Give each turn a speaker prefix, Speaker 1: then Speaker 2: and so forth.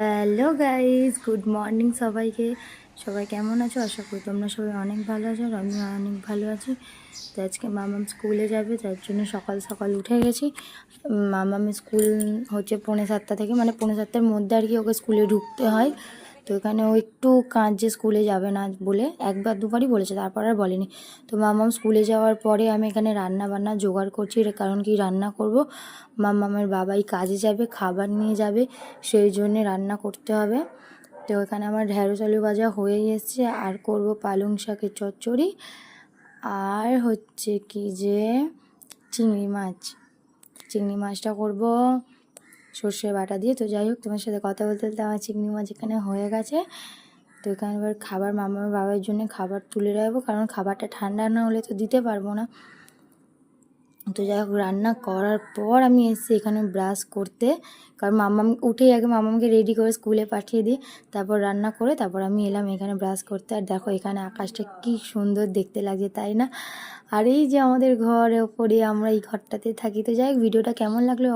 Speaker 1: Hello guys, good morning সবাইকে। সবাই কেমন আছো? আশা করি তোমরা সবাই অনেক ভালো আছো, আর আমিও অনেক ভালো আছি। তো আজকে মামাম স্কুলে যাবে, তার জন্য সকাল সকাল উঠে গেছি। মামামের স্কুল হচ্ছে 6:45 থেকে, মানে 6:45-র মধ্যে আর কি ওকে স্কুলে ঢুকতে হয়। তো এখানে ও একটু কাঁদছে স্কুলে যাবে না বলে, একবার দুবারই বলেছে, তারপর আর বলেনি। তো মামাম স্কুলে যাওয়ার পরে আমি এখানে রান্না বান্না জোগাড় করছি, কারণ কি রান্না করব। মামামের বাবাই কাজে যাবে, খাবার নিয়ে যাবে, সেই জন্যে রান্না করতে হবে। তো এখানে আমার ঢেঁড়স আলু ভাজা হয়ে এসছে, আর করব পালং শাকের চচ্চড়ি, আর হচ্ছে কি যে চিংড়ি মাছটা করব সর্ষে বাটা দিয়ে। তো যাই হোক, তোমার সাথে কথা বলতে বলতে আমার চিংড়ি মাছ এখানে হয়ে গেছে। তো এখানে এবার খাবার মামার বাবার জন্য খাবার তুলে রাখবো, কারণ খাবারটা ঠান্ডা না হলে তো দিতে পারবো না। তো যাই হোক, রান্না করার পর আমি এসেছি এখানে ব্রাশ করতে, কারণ মামাম উঠেই আগে মামামকে রেডি করে স্কুলে পাঠিয়ে দিই, তারপর রান্না করে তারপর আমি এলাম এখানে ব্রাশ করতে। আর দেখো এখানে আকাশটা কি সুন্দর দেখতে লাগছে, তাই না? আর এই যে আমাদের ঘরের ওপরে, আমরা এই ঘরটাতে থাকি। তো যাই হোক, ভিডিওটা কেমন লাগলো